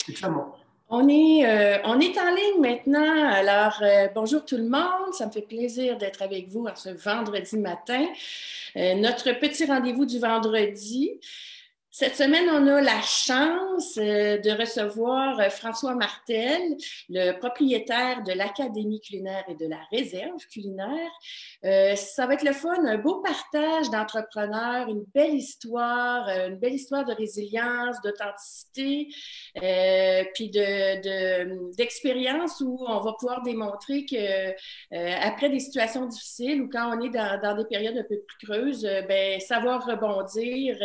C'est ça, mon. On est en ligne maintenant. Alors, bonjour tout le monde. Ça me fait plaisir d'être avec vous en ce vendredi matin. Notre petit rendez-vous du vendredi. Cette semaine, on a la chance de recevoir François Martel, le propriétaire de l'Académie culinaire et de la réserve culinaire. Ça va être le fun, un beau partage d'entrepreneurs, une belle histoire de résilience, d'authenticité, puis d'expérience où on va pouvoir démontrer que après des situations difficiles ou quand on est dans des périodes un peu plus creuses, ben, savoir rebondir,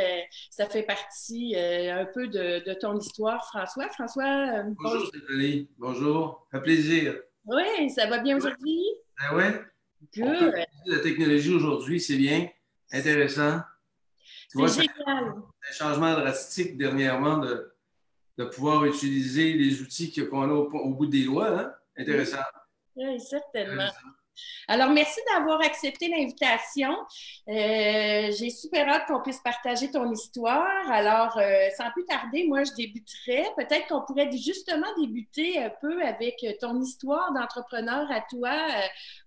ça fait partie un peu de ton histoire, François. François, Bonjour, bonjour. Stéphanie. Bonjour. Ça fait plaisir. Oui, ça va bien Ouais. aujourd'hui? Ah ouais? On peut Good. utiliser la technologie aujourd'hui, c'est bien. Intéressant. Tu C'est vois, ça a génial. un changement drastique dernièrement de pouvoir utiliser les outils qu'on a au bout des doigts. Hein? Oui, Intéressant. oui, certainement. Intéressant. Alors, merci d'avoir accepté l'invitation. J'ai super hâte qu'on puisse partager ton histoire. Alors, sans plus tarder, moi, je débuterais. Peut-être qu'on pourrait justement débuter un peu avec ton histoire d'entrepreneur à toi.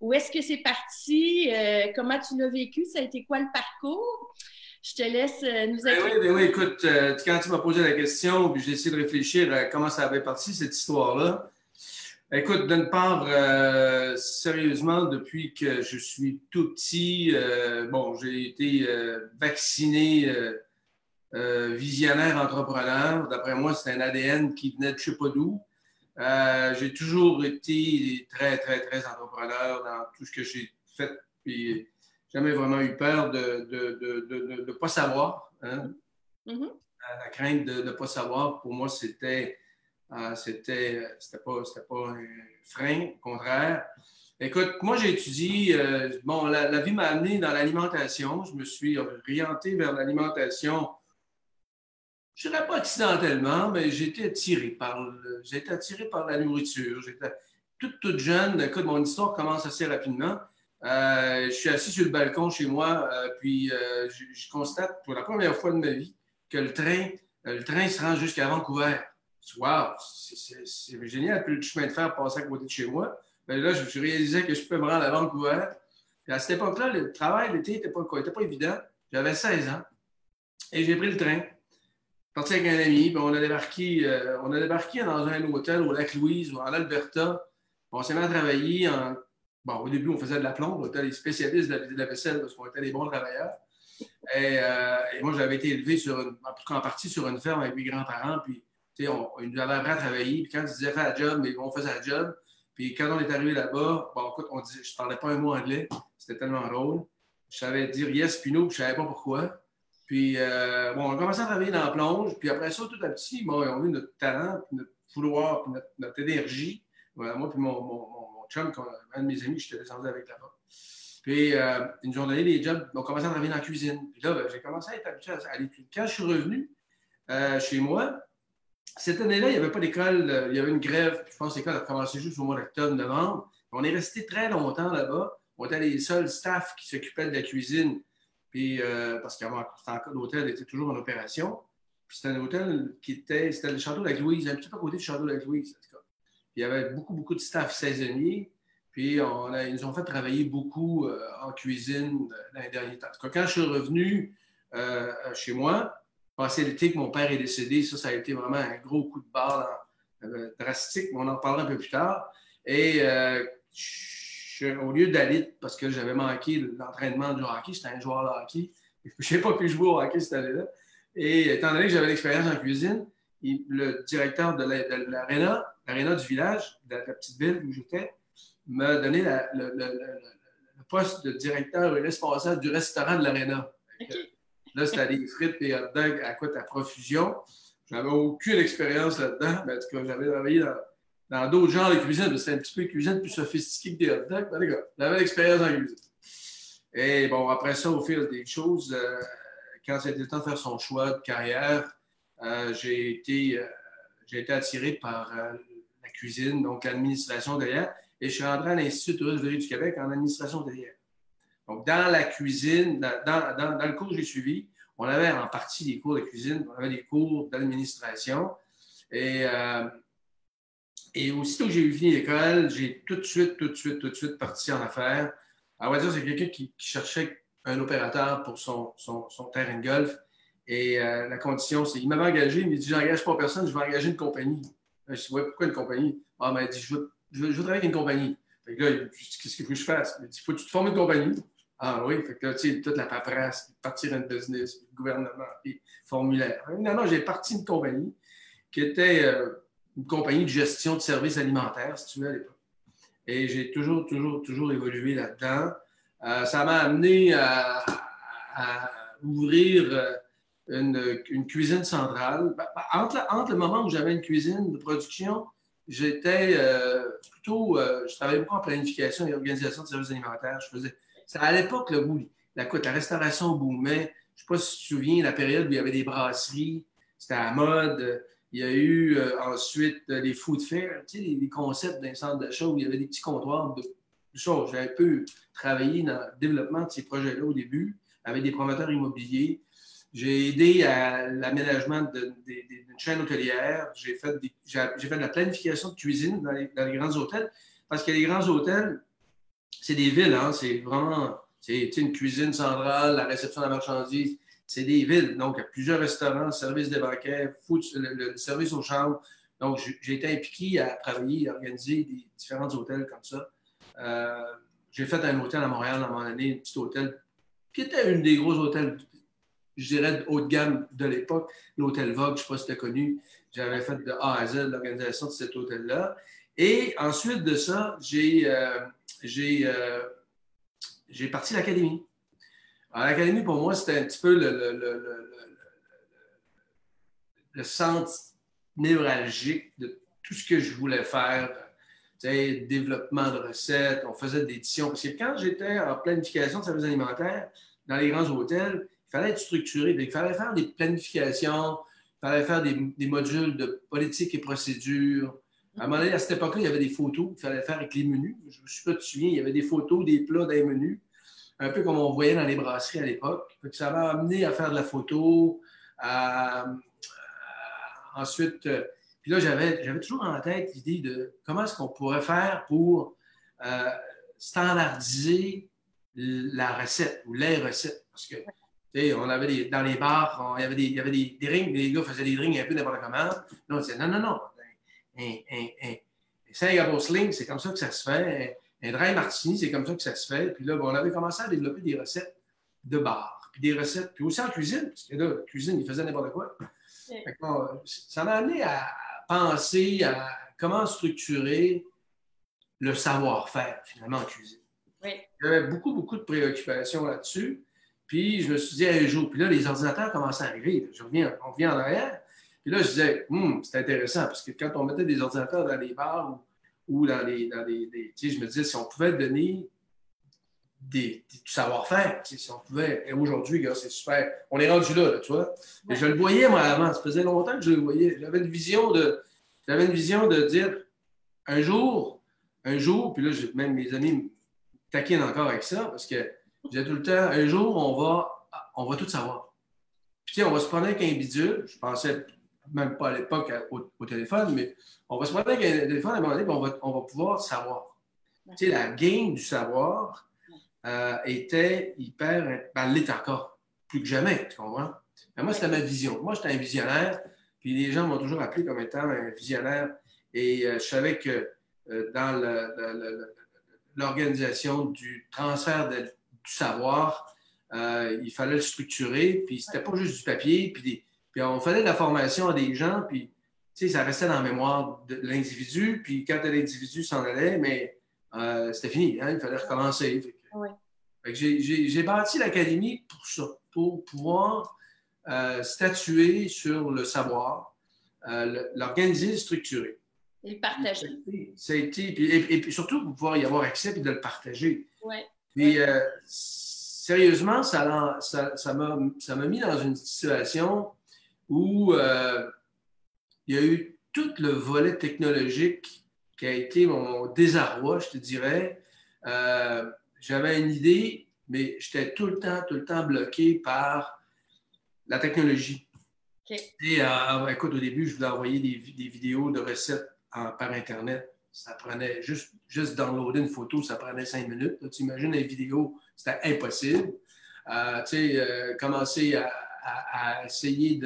Où est-ce que c'est parti? Comment tu l'as vécu? Ça a été quoi le parcours? Je te laisse nous introduire. Ben oui, écoute, quand tu m'as posé la question, puis j'ai essayé de réfléchir à comment ça avait parti, cette histoire-là. Écoute, d'une part, sérieusement, depuis que je suis tout petit, bon, j'ai été vacciné visionnaire entrepreneur. D'après moi, c'est un ADN qui venait de je ne sais pas d'où. J'ai toujours été très, très, très entrepreneur dans tout ce que j'ai fait. Puis, jamais vraiment eu peur de ne pas savoir. Hein. Mhm. La crainte de ne pas savoir, pour moi, c'était pas un frein, au contraire. Écoute, moi, j'ai étudié, bon, la vie m'a amené dans l'alimentation. Je me suis orienté vers l'alimentation, je ne dirais pas accidentellement, mais j'ai été attiré par la nourriture. J'étais toute jeune. Écoute, mon histoire commence assez rapidement. Je suis assis sur le balcon chez moi, puis je constate pour la première fois de ma vie que le train se rend jusqu'à Vancouver. Wow, c'est génial. Puis le chemin de fer passait à côté de chez moi. Ben là, je me suis réalisé que je peux me rendre à Vancouver. Puis à cette époque-là, le travail l'été n'était pas évident. J'avais 16 ans et j'ai pris le train parti avec un ami, puis on a débarqué dans un hôtel au lac Louise, en Alberta. On s'est mis à travailler. Bon, au début, on faisait de la plombe. On était les spécialistes de la vaisselle parce qu'on était des bons travailleurs. Et moi, j'avais été élevé en partie sur une ferme avec mes grands-parents. Puis, tu sais, ils nous avaient appris à travailler. Puis quand ils disaient faire la job, mais on faisait la job. Puis quand on est arrivé là-bas, bon, écoute, je ne parlais pas un mot anglais. C'était tellement drôle. Je savais dire yes puis no, puis je ne savais pas pourquoi. Puis, bon, on a commencé à travailler dans la plonge. Puis après ça, tout à petit, bon, on a vu notre talent, puis notre vouloir, puis notre énergie. Voilà, moi, puis mon chum, un de mes amis, j'étais descendu avec là-bas. Puis, ils nous ont donné des jobs. On a commencé à travailler dans la cuisine. Puis là, ben, j'ai commencé à être habitué à aller. Puis quand je suis revenu chez moi, cette année-là, il n'y avait pas d'école. Il y avait une grève. Je pense que l'école a commencé juste au mois d'octobre, novembre. On est resté très longtemps là-bas. On était les seuls staffs qui s'occupaient de la cuisine. Puis, parce que l'hôtel était toujours en opération. Puis c'était un hôtel c'était le château de la Louise, un petit peu à côté du château de la Louise, en tout cas. Puis, il y avait beaucoup, beaucoup de staff saisonniers. Puis, ils nous ont fait travailler beaucoup en cuisine dans les derniers temps. En tout cas, quand je suis revenu chez moi, passé l'été que mon père est décédé, ça a été vraiment un gros coup de barre drastique, mais on en reparlera un peu plus tard. Et au lieu d'aller, parce que j'avais manqué l'entraînement du hockey, j'étais un joueur de hockey, je n'ai pas pu jouer au hockey cette année-là. Et étant donné que j'avais l'expérience en cuisine, le directeur de l'aréna du village, de la petite ville où j'étais, m'a donné le poste de directeur et responsable du restaurant de l'aréna. OK. Là, c'était des frites et hot dogs à profusion. Je n'avais aucune expérience là-dedans, mais en tout cas, j'avais travaillé dans d'autres genres de cuisine, c'était un petit peu une cuisine plus sophistiquée que des hot dogs. Mais les gars, j'avais l'expérience en cuisine. Et bon, après ça, au fil des choses, quand c'était le temps de faire son choix de carrière, j'ai été attiré par la cuisine, donc l'administration derrière, et je suis rentré à l'Institut touristique du Québec en administration derrière. Donc, dans la cuisine, dans le cours que j'ai suivi, on avait en partie des cours de cuisine, on avait des cours d'administration. Et, euh, et aussitôt que j'ai eu fini l'école, j'ai tout de suite parti en affaires. On va dire, c'est quelqu'un qui cherchait un opérateur pour son terrain de golf. Et la condition, c'est il m'avait engagé, il m'a dit, j'engage pas personne, je vais engager une compagnie. Je dis, ouais, pourquoi une compagnie? Ah, ben, il dit, je veux travailler avec une compagnie. Fait que là, il dit, qu'est-ce qu'il faut que je fasse? Il dit, faut que tu te formes une compagnie. Ah oui, fait que là, tu sais, toute la paperasse, partir un business, le gouvernement, puis formulaire. Finalement, j'ai parti une compagnie qui était une compagnie de gestion de services alimentaires, si tu veux, à l'époque. Et j'ai toujours évolué là-dedans. Ça m'a amené à ouvrir une cuisine centrale. Entre le moment où j'avais une cuisine de production, j'étais je travaillais beaucoup en planification et organisation de services alimentaires. C'est à l'époque où la restauration boomait. Je ne sais pas si tu te souviens, la période où il y avait des brasseries, c'était à la mode. Il y a eu ensuite les food fairs, tu sais, les concepts d'un centre d'achat où il y avait des petits comptoirs de choses. J'ai un peu travaillé dans le développement de ces projets-là au début avec des promoteurs immobiliers. J'ai aidé à l'aménagement d'une chaîne hôtelière. J'ai fait de la planification de cuisine dans les grands hôtels parce que les grands hôtels, c'est des villes, hein, c'est vraiment c'est une cuisine centrale, la réception de la marchandise. C'est des villes. Donc, il y a plusieurs restaurants, service des banquets, le service aux chambres. Donc, j'ai été impliqué à travailler, à organiser des différents hôtels comme ça. Euh, j'ai fait un hôtel à Montréal à un moment donné, un petit hôtel qui était une des gros hôtels, je dirais, haut de gamme de l'époque, l'hôtel Vogue, je ne sais pas si tu as connu. J'avais fait de A à Z l'organisation de cet hôtel-là. Et ensuite de ça, j'ai parti l'académie. Alors, l'académie, pour moi, c'était un petit peu le centre névralgique de tout ce que je voulais faire. Tu sais, développement de recettes, on faisait des éditions. Parce que quand j'étais en planification de services alimentaires dans les grands hôtels, il fallait être structuré. Il fallait faire des planifications, il fallait faire des modules de politique et procédure. À un moment donné, à cette époque-là, il y avait des photos qu'il fallait faire avec les menus. Je ne sais pas si tu te souviens, il y avait des photos des plats dans les menus, un peu comme on voyait dans les brasseries à l'époque. Ça m'a amené à faire de la photo, ensuite, puis là, j'avais toujours en tête l'idée de comment est-ce qu'on pourrait faire pour euh, standardiser la recette ou les recettes. Parce que, tu sais, on avait dans les bars, il y avait des rings, les gars faisaient des rings un peu n'importe comment. Là, on disait non. Un Singapore Sling, c'est comme ça que ça se fait. Un dry martini, c'est comme ça que ça se fait. Puis là, on avait commencé à développer des recettes de bar, puis des recettes, puis aussi en cuisine, parce que là, la cuisine, ils faisaient n'importe quoi. Ça m'a amené à penser à comment structurer le savoir-faire, finalement, en cuisine. Oui. J'avais beaucoup de préoccupations là-dessus. Puis je me suis dit un jour, puis là, les ordinateurs commençaient à arriver. On revient en arrière. Puis là, je disais, c'est intéressant, parce que quand on mettait des ordinateurs dans les bars ou dans tu sais, je me disais, si on pouvait donner du savoir-faire. Si on pouvait. Et aujourd'hui, c'est super. On est rendu là, tu vois. Ouais. Je le voyais, moi, avant. Ça faisait longtemps que je le voyais. J'avais une vision de dire un jour, puis là, même mes amis me taquinent encore avec ça, parce que je disais tout le temps, un jour, on va tout savoir. Puis, tu sais, on va se prendre avec un bidule. Je pensais même pas à l'époque au téléphone, mais on va se prendre avec un téléphone à un moment donné, puis on va pouvoir savoir. Tu sais, la game du savoir, était hyper. Ben, elle l'est encore, plus que jamais, tu comprends? Mais moi, c'était ma vision. Moi, j'étais un visionnaire, puis les gens m'ont toujours appelé comme étant un visionnaire. Et je savais que dans l'organisation du transfert du savoir, il fallait le structurer, puis c'était pas juste du papier, puis on faisait de la formation à des gens, puis tu sais, ça restait dans la mémoire de l'individu, puis quand l'individu s'en allait, mais c'était fini, hein, il fallait recommencer. Oui. J'ai bâti l'académie pour ça, pour pouvoir statuer sur le savoir, l'organiser, le structurer. Et le partager. Et puis surtout, pour pouvoir y avoir accès et de le partager. Oui. Puis sérieusement, ça m'a mis dans une situation où il y a eu tout le volet technologique qui a été mon désarroi, je te dirais. J'avais une idée, mais j'étais tout le temps bloqué par la technologie. OK. Et écoute, au début, je voulais envoyer des vidéos de recettes par Internet. Ça prenait juste downloader une photo, ça prenait 5 minutes. Tu imagines une vidéo, c'était impossible. Commencer à essayer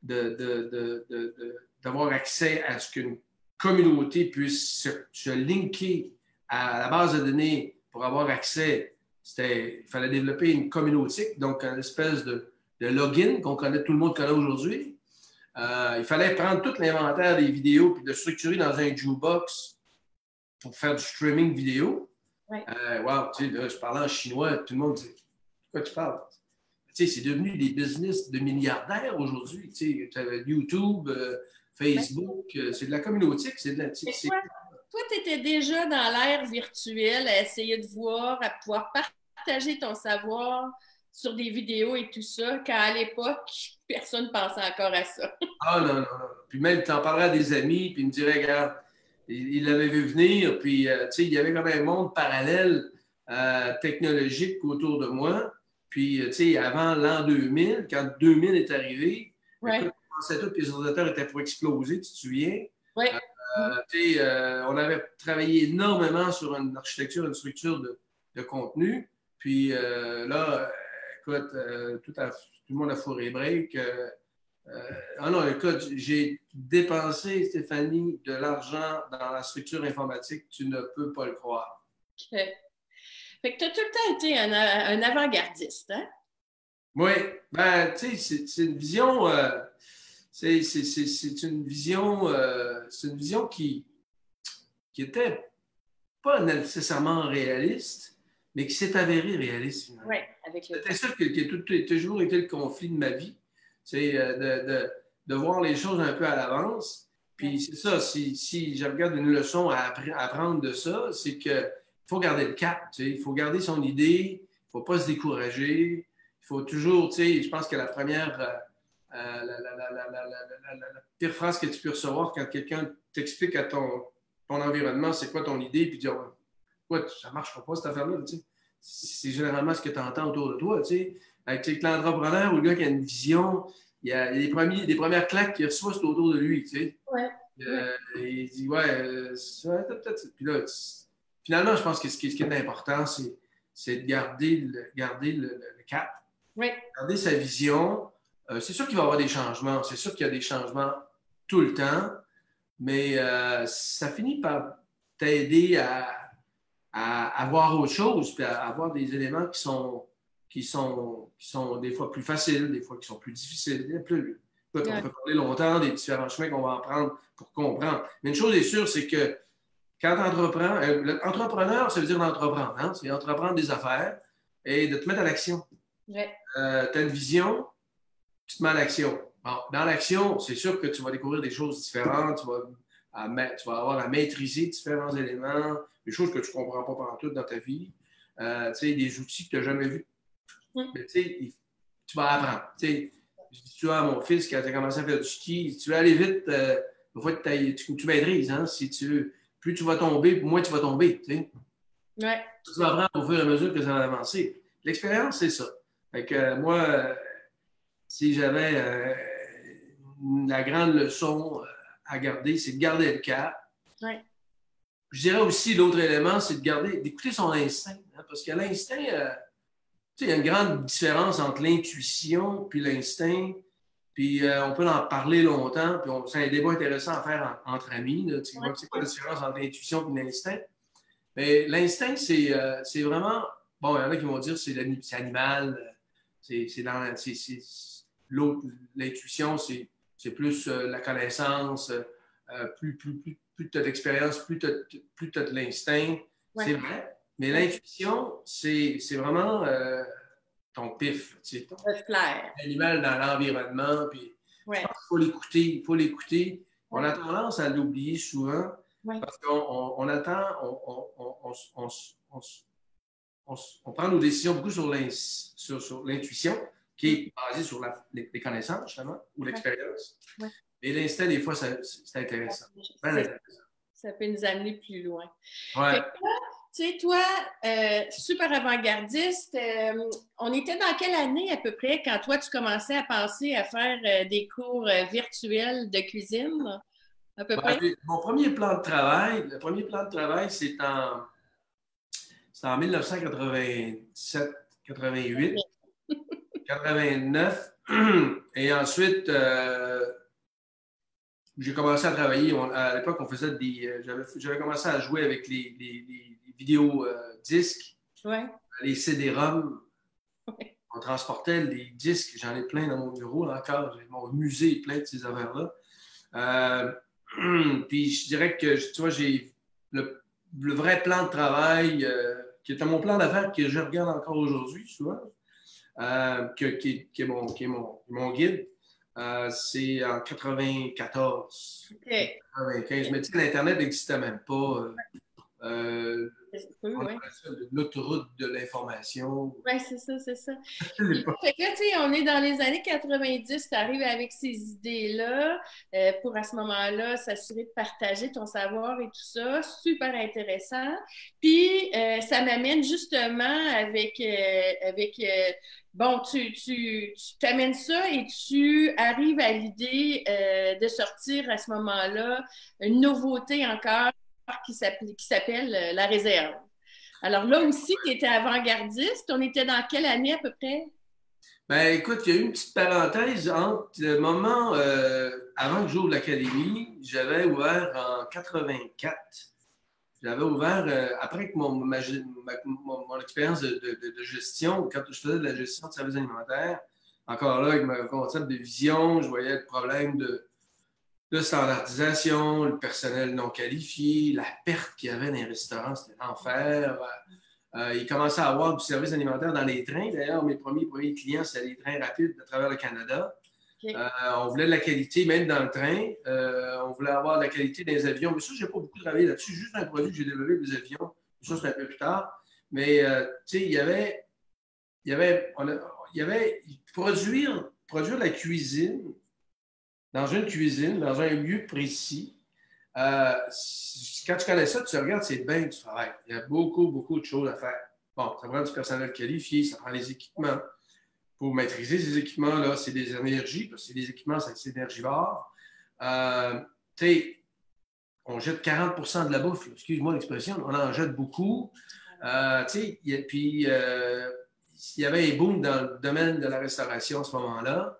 d'avoir accès à ce qu'une communauté puisse se linker à la base de données pour avoir accès. Il fallait développer une communauté, donc une espèce de login qu'on connaît, tout le monde connaît aujourd'hui. Il fallait prendre tout l'inventaire des vidéos puis le structurer dans un jukebox pour faire du streaming vidéo. Ouais. Wow, tu sais, là, je parlais en chinois, tout le monde dit, de quoi tu parles? Tu sais, c'est devenu des business de milliardaires aujourd'hui. Tu sais, YouTube, Facebook, c'est de la communauté, c'est de la... Toi, tu étais déjà dans l'ère virtuelle à essayer de voir, à pouvoir partager ton savoir sur des vidéos et tout ça, quand à l'époque, personne ne pensait encore à ça. Ah non, non, non. Puis même, tu en parlerais à des amis, puis ils me diraient, regarde, il l'avait vu venir, puis tu sais, il y avait comme un monde parallèle technologique autour de moi. Puis, tu sais, avant l'an 2000, quand 2000 est arrivé, Ouais. écoute, on pensait tous que les ordinateurs étaient pour exploser, tu te souviens? Oui. On avait travaillé énormément sur une architecture, une structure de contenu. Puis là, écoute, tout le monde a fourré break. Ah non, écoute, j'ai dépensé, Stéphanie, de l'argent dans la structure informatique. Tu ne peux pas le croire. OK. Fait que tu as tout le temps été un avant-gardiste, hein? Oui, ben, tu sais, c'est une vision... c'est une vision qui était pas nécessairement réaliste, mais qui s'est avérée réaliste. Oui, avec le C'était ça qui a toujours été le conflit de ma vie, c'est de voir les choses un peu à l'avance. Puis c'est ça, si je regarde une leçon à apprendre de ça, c'est qu'il faut garder le cap, il faut garder son idée, il ne faut pas se décourager, il faut toujours, je pense que la première... la pire phrase que tu peux recevoir quand quelqu'un t'explique à ton environnement, c'est quoi ton idée, puis dire, ouais, ça ne marchera pas cette affaire-là. C'est généralement ce que tu entends autour de toi. Avec l'entrepreneur ou le gars qui a une vision, il y a les premières claques qu'il reçoit, c'est autour de lui. Ouais. Il dit, ouais, peut-être. Puis là, finalement, je pense que ce qui est important, c'est de garder le cap, ouais. garder sa vision. C'est sûr qu'il va y avoir des changements. C'est sûr qu'il y a des changements tout le temps, mais ça finit par t'aider à voir autre chose, puis à avoir des éléments qui sont des fois plus faciles, des fois qui sont plus difficiles. On peut parler longtemps des différents chemins qu'on va en prendre pour comprendre. Mais une chose est sûre, c'est que quand tu entreprends, entrepreneur, ça veut dire d'entreprendre. Hein? C'est entreprendre des affaires et de te mettre à l'action. Ouais. Tu as une vision, tu te mets à l'action. Bon, dans l'action, c'est sûr que tu vas découvrir des choses différentes, tu vas avoir à maîtriser différents éléments, des choses que tu ne comprends pas pendant tout dans ta vie, des outils que tu n'as jamais vus. Mais tu vas apprendre. Je dis tu vois à mon fils, quand il a commencé à faire du ski, si tu veux aller vite, il faut que tu maîtrises. Hein? Si plus tu vas tomber, moins tu vas tomber. Ouais. Tu vas apprendre au fur et à mesure que ça va avancer. L'expérience, c'est ça. Fait que moi, si j'avais la grande leçon à garder, c'est de garder le cap. Ouais. Je dirais aussi, l'autre élément, c'est d'écouter son instinct. Hein, parce que l'instinct, il y a une grande différence entre l'intuition puis l'instinct. Puis on peut en parler longtemps. Puis c'est un débat intéressant à faire entre amis. Là, c'est quoi la différence entre l'intuition et l'instinct? Mais l'instinct, c'est vraiment... Bon, il y en a qui vont dire que c'est animal. L'intuition, c'est plus la connaissance. Plus tu as d'expérience, plus tu as de l'instinct. Ouais. C'est vrai. Mais l'intuition, c'est vraiment ton pif. L'animal dans l'environnement. Puis je pense qu'il faut l'écouter. On a tendance à l'oublier souvent parce qu'on attend, on prend nos décisions beaucoup sur l'intuition, qui est basée sur les connaissances, justement, ou l'expérience. Ouais. Et l'instinct, des fois, c'est intéressant. Ça peut nous amener plus loin. Ouais. Tu Tu sais, toi, super avant-gardiste, on était dans quelle année à peu près quand toi, tu commençais à penser à faire des cours virtuels de cuisine, à peu Ben, près? mon premier plan de travail, le premier plan de travail, c'est en 1987, 88, 89. Et ensuite, j'ai commencé à travailler. À l'époque, on faisait j'avais commencé à jouer avec les vidéos disques, Ouais. les CD-ROM. On transportait les disques. J'en ai plein dans mon bureau là, encore. Mon musée est plein de ces affaires-là. Puis je dirais que, tu vois, j'ai le vrai plan de travail, qui était mon plan d'affaires que je regarde encore aujourd'hui, tu vois, qui est mon guide. C'est en 94, OK. 95. Mais tu sais, l'Internet n'existait même pas. Euh, Oui, on oui. appelait ça l'autoroute de l'information. Oui, c'est ça, c'est ça. Puis là, fait que là, tu sais, on est dans les années 90, tu arrives avec ces idées-là pour à ce moment-là s'assurer de partager ton savoir et tout ça. Super intéressant. Puis ça m'amène justement bon, tu t'amènes ça et tu arrives à l'idée de sortir à ce moment-là une nouveauté encore qui s'appelle la réserve. Alors là aussi, tu étais avant-gardiste. On était dans quelle année à peu près? Ben, écoute, il y a eu une petite parenthèse entre le moment avant que j'ouvre l'académie, j'avais ouvert en 84. J'avais ouvert, après que mon expérience de gestion, quand je faisais de la gestion de services alimentaires, encore là, avec mon concept de vision, je voyais le problème de standardisation, le personnel non qualifié, la perte qu'il y avait dans les restaurants, c'était l'enfer. Il commençait à avoir du service alimentaire dans les trains. D'ailleurs, mes premiers clients, c'était les trains rapides à travers le Canada. OK. On voulait de la qualité, même dans le train. On voulait avoir de la qualité dans les avions. Mais ça, je n'ai pas beaucoup travaillé là-dessus. Juste un produit que j'ai développé, des avions. Ça, c'est un peu plus tard. Mais, tu sais, il y avait produire de la cuisine dans une cuisine, dans un lieu précis. Quand tu connais ça, tu regardes, c'est bien du travail. Il y a beaucoup, beaucoup de choses à faire. Bon, ça prend du personnel qualifié, ça prend les équipements. Pour maîtriser ces équipements-là, c'est des énergies, parce que c'est des équipements, c'est énergivore. Tu sais, on jette 40 de la bouffe, excuse-moi l'expression, on en jette beaucoup. Tu sais, puis il y avait un boom dans le domaine de la restauration à ce moment-là.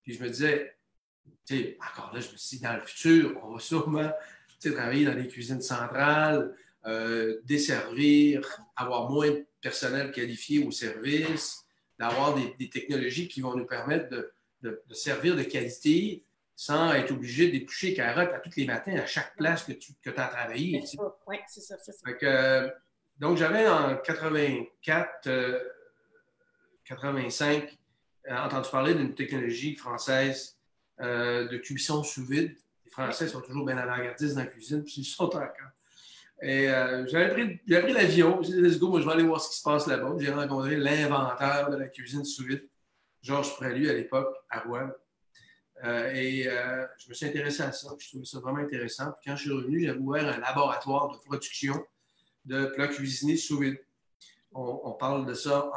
Puis je me disais, tu sais, encore là, je me suis dit, dans le futur, on va sûrement travailler dans les cuisines centrales, desservir, avoir moins de personnel qualifié au service, d'avoir des technologies qui vont nous permettre de servir de qualité sans être obligé d'éplucher carottes à tous les matins à chaque place que tu as travaillé. Oui, c'est ça, c'est ça. Donc, j'avais en 84, 85, entendu parler d'une technologie française de cuisson sous vide. Les Français sont toujours bien avant-gardistes dans la cuisine, puis ils sont encore. Et j'ai pris l'avion, j'ai dit, let's go, moi je vais aller voir ce qui se passe là-bas. J'ai rencontré l'inventeur de la cuisine sous vide, Georges Prélu, à l'époque, à Rouen. Je me suis intéressé à ça, je trouvais ça vraiment intéressant. Puis quand je suis revenu, j'avais ouvert un laboratoire de production de plats cuisinés sous vide. On parle de ça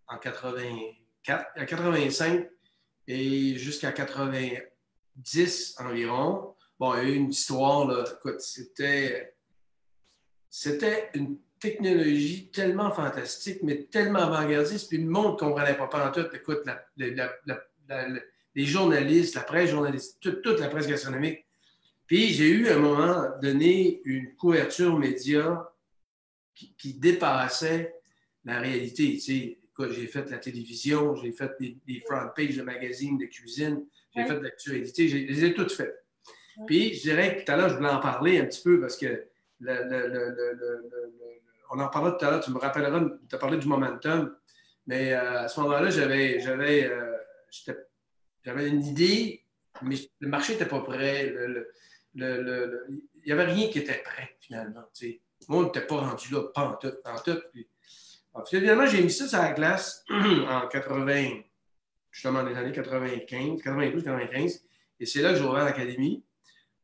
en 84, à 85 et jusqu'à 90 environ. Bon, il y a eu une histoire, là. Écoute, c'était une technologie tellement fantastique, mais tellement avant-gardiste, puis le monde ne comprenait pas en tout. Écoute, les journalistes, la presse journaliste, toute la presse gastronomique. Puis j'ai eu à un moment donné une couverture média qui dépassait la réalité. Tu sais, écoute, j'ai fait la télévision, j'ai fait des front pages de magazines de cuisine, j'ai fait de l'actualité, je les ai toutes faites. Puis je dirais que tout à l'heure, je voulais en parler un petit peu parce que on en parlait tout à l'heure, tu me rappelleras, tu as parlé du momentum, mais à ce moment-là, j'avais une idée, mais le marché n'était pas prêt. Il n'y avait rien qui était prêt, finalement. T'sais. Le monde n'était pas rendu là, pas en tout. Puis finalement, j'ai mis ça sur la glace en 80, justement dans les années 95, 92, 95, et c'est là que j'ai ouvert l'académie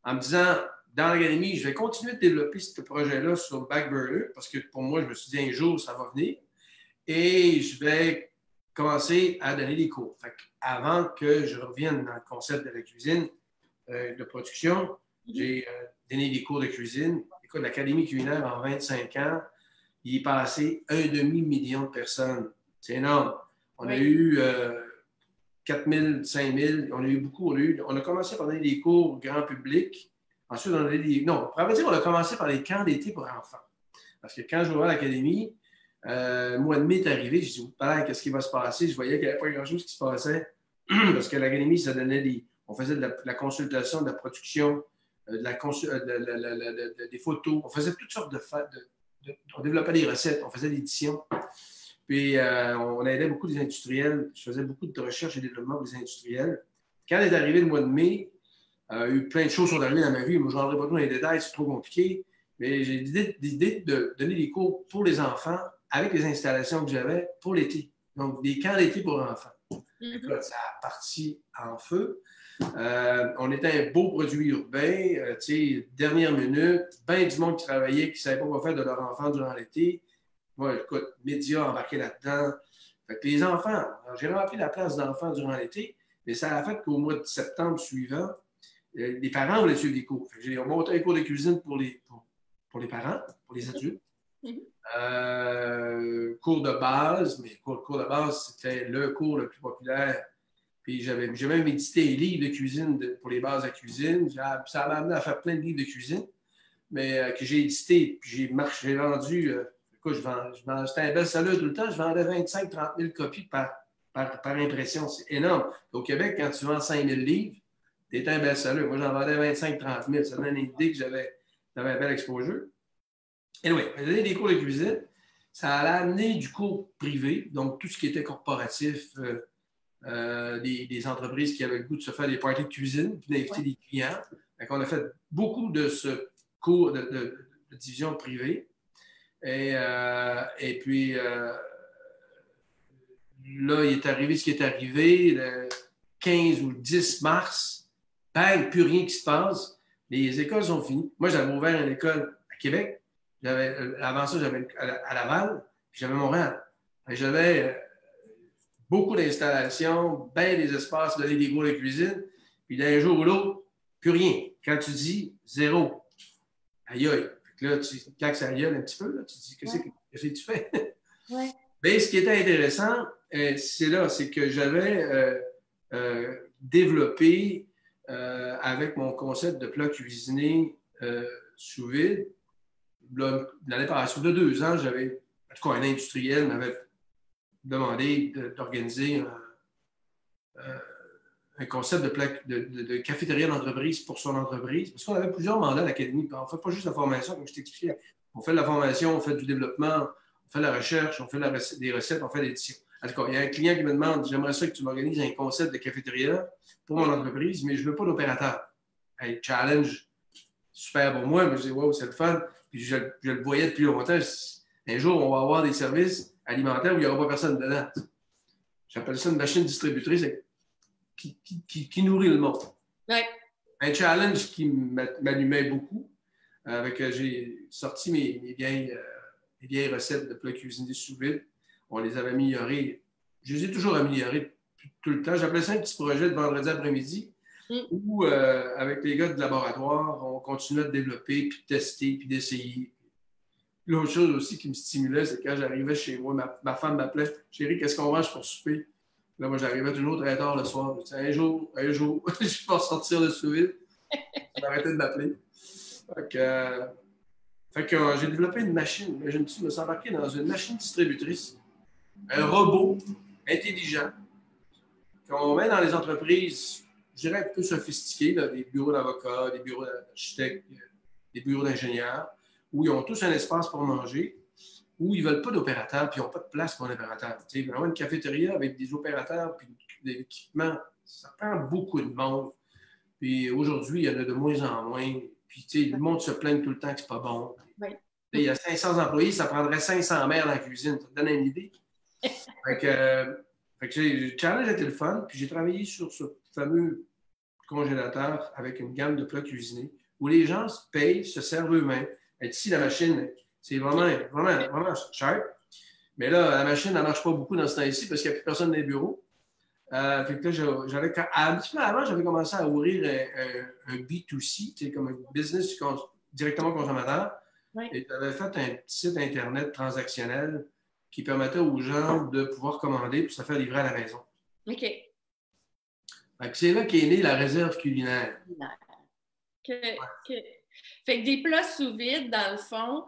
en me disant, dans l'académie, je vais continuer de développer ce projet-là sur le back burner parce que pour moi, je me suis dit un jour, ça va venir. Et je vais commencer à donner des cours. Fait avant que je revienne dans le concept de la cuisine de production, j'ai donné des cours de cuisine. Écoute, l'Académie culinaire, en 25 ans, il est passé 1,5 million de personnes. C'est énorme. On a eu 4 000, 5 000, on a eu beaucoup. On a commencé par donner des cours grand public. Ensuite, on a donné des... Non, on pourrait dire qu'on a commencé par les camps d'été pour enfants. Parce que quand je vais à l'académie, le mois de mai est arrivé, je dis, qu'est-ce qui va se passer? Je voyais qu'il n'y avait pas grand-chose qui se passait. Parce que l'académie, ça donnait des... On faisait de la consultation, de la production, des photos. On faisait toutes sortes on développait des recettes, on faisait des éditions. Puis, on aidait beaucoup les industriels. Je faisais beaucoup de recherche et développement pour les industriels. Quand est arrivé le mois de mai, il y a eu plein de choses qui sont arrivées dans ma vie. Moi, je ne rentrerai pas dans les détails, c'est trop compliqué. Mais j'ai l'idée de donner des cours pour les enfants avec les installations que j'avais pour l'été. Donc, des camps d'été pour enfants. Écoute, ça a parti en feu. On était un beau produit urbain, dernière minute, bien du monde qui travaillait, qui ne savait pas quoi faire de leur enfant durant l'été. Moi, écoute, médias embarqués là-dedans. Fait que les enfants, j'ai rempli la place d'enfants durant l'été, mais ça a fait qu'au mois de septembre suivant, les parents voulaient suivre des cours. J'ai monté un cours de cuisine pour les parents, pour les adultes. Cours de base, mais cours de base, c'était le cours le plus populaire. Puis j'ai même édité un livre de cuisine pour les bases à cuisine. Ça m'a amené à faire plein de livres de cuisine, mais que j'ai édité. Puis j'ai vendu, c'était un best-seller tout le temps. Je vendais 25-30 000 copies par impression. C'est énorme. Au Québec, quand tu vends 5 000 livres, tu es un best-seller. Moi, j'en vendais 25-30 000. Ça donne une idée que j'avais un bel exposure. Anyway, j'ai donné des cours de cuisine. Ça allait amener du cours privé, donc tout ce qui était corporatif, des entreprises qui avaient le goût de se faire des parties de cuisine, puis d'inviter des clients. Donc, on a fait beaucoup de ce cours de division privée. Et puis, là, il est arrivé ce qui est arrivé, le 15 ou 10 mars, bang, plus rien qui se passe. Les écoles sont finies. Moi, j'avais ouvert une école à Québec. Avant ça, j'avais à Laval, puis j'avais Montréal. J'avais beaucoup d'installations, bien des espaces, donner des cours de cuisine, puis d'un jour ou l'autre, plus rien. Quand tu dis zéro, aïe aïe. Là, tu claques sa gueule un petit peu, là, tu te dis, qu'est-ce que tu fais? Mais ce qui était intéressant, c'est que j'avais développé avec mon concept de plat cuisiné sous vide. L'année passée, de 2 ans, j'avais, en tout cas, un industriel m'avait demandé d'organiser un concept de cafétéria d'entreprise pour son entreprise. Parce qu'on avait plusieurs mandats à l'Académie. On ne fait pas juste la formation, comme je t'expliquais. On fait de la formation, on fait du développement, on fait de la recherche, on fait des recettes, on fait l'édition. En tout cas, il y a un client qui me demande, j'aimerais ça que tu m'organises un concept de cafétéria pour mon entreprise, mais je ne veux pas d'opérateur. Hey, challenge, super pour moi, mais je dis, wow, c'est le fun. Puis je le voyais depuis longtemps. Un jour, on va avoir des services alimentaires où il n'y aura pas personne dedans. J'appelle ça une machine distributrice qui nourrit le monde. Ouais. Un challenge qui m'allumait beaucoup. J'ai sorti mes vieilles recettes de plats cuisinés sous vide. On les avait améliorées. Je les ai toujours améliorées tout le temps. J'appelais ça un petit projet de vendredi après-midi où, avec les gars de laboratoire, on continuait de développer, puis de tester, puis d'essayer. L'autre chose aussi qui me stimulait, c'est quand j'arrivais chez moi, ma femme m'appelait « Chérie, qu'est-ce qu'on mange pour souper? » Là, moi, j'arrivais toujours très tard le soir. Je disais, un jour, je vais pas sortir de sous vide. J'ai arrêté de m'appeler. Fait que j'ai développé une machine. Je me suis embarqué dans une machine distributrice, un robot intelligent qu'on met dans les entreprises, je dirais, un peu sophistiquées, là, des bureaux d'avocats, des bureaux d'architectes, des bureaux d'ingénieurs, où ils ont tous un espace pour manger, où ils ne veulent pas d'opérateurs, puis ils n'ont pas de place pour un opérateur. Tu sais, vraiment une cafétéria avec des opérateurs, puis des équipements, ça prend beaucoup de monde. Puis aujourd'hui, il y en a de moins en moins. Puis, tu sais, le monde se plaint tout le temps que c'est pas bon. Oui. Il y a 500 employés, ça prendrait 500 mères dans la cuisine. Ça te donne une idée? Fait que le challenge était le fun. Puis j'ai travaillé sur ce fameux congélateur avec une gamme de plats cuisinés. où les gens se payent, se servent eux-mêmes. Et ici, la machine, c'est vraiment cher. Mais là, la machine, elle ne marche pas beaucoup dans ce temps-ci parce qu'il n'y a plus personne dans les bureaux. Fait que là, un petit peu avant, j'avais commencé à ouvrir un B2C, comme un business directement consommateur. Oui. Et j'avais fait un petit site Internet transactionnel qui permettait aux gens de pouvoir commander puis se faire livrer à la maison. OK. Fait que c'est là qu'est née la réserve culinaire. Fait que des plats sous vide, dans le fond,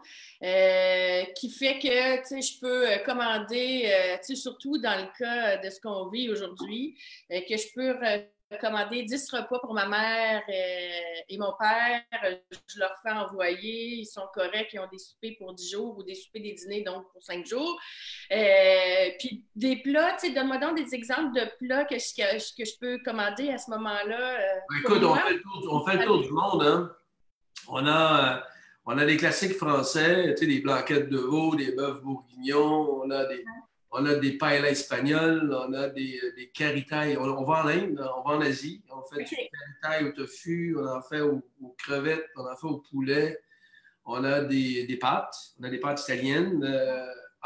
qui fait que, tu sais, je peux commander, tu sais, surtout dans le cas de ce qu'on vit aujourd'hui, que je peux commander 10 repas pour ma mère et mon père. Je leur fais envoyer, ils sont corrects, ils ont des soupers pour 10 jours ou des soupers, des dîners, donc pour 5 jours. Puis des plats, tu sais, donne-moi donc des exemples de plats que je peux commander à ce moment-là. Écoute, on fait le tour du monde, hein? On a des classiques français, tu sais, des blanquettes de veau, des bœufs bourguignons, on a des paellas espagnoles, on a des karitaï. On va en Inde, on va en Asie, on fait du karitaï au tofu, on en fait aux crevettes, on en fait au poulet. On a des pâtes, italiennes.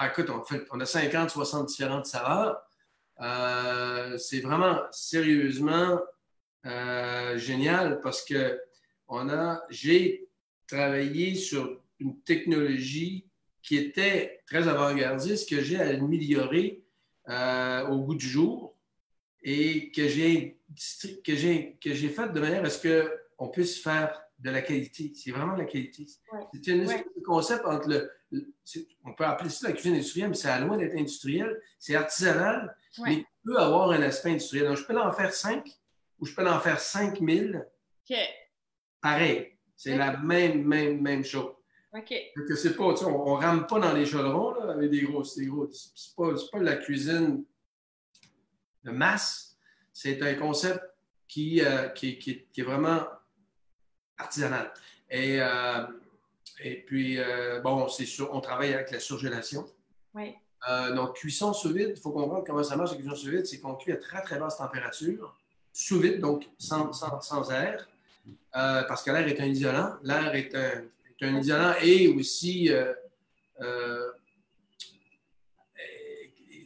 Écoute, on a 50, 60 différentes saveurs. C'est vraiment sérieusement génial parce que j'ai travaillé sur une technologie qui était très avant-gardiste, que j'ai améliorée au goût du jour et que j'ai fait de manière à ce qu'on puisse faire de la qualité. C'est vraiment de la qualité. Ouais. C'est un concept entre on peut appeler ça la cuisine industrielle, mais c'est loin d'être industriel. C'est artisanal, mais il peut avoir un aspect industriel. Donc, je peux en faire 5 ou je peux en faire 5000. OK. Pareil. C'est la même chose. OK. Donc, c'est pas, on ne rame pas dans les chaudrons là, avec des gros. C'est pas de la cuisine de masse. C'est un concept qui est vraiment artisanal. Et puis, bon, c'est sûr, on travaille avec la surgélation. Oui. Donc, cuisson sous vide, il faut comprendre comment ça marche la cuisson sous vide, c'est qu'on cuit à très, très basse température, sous vide, donc sans air, parce que l'air est un isolant. L'air est un isolant et aussi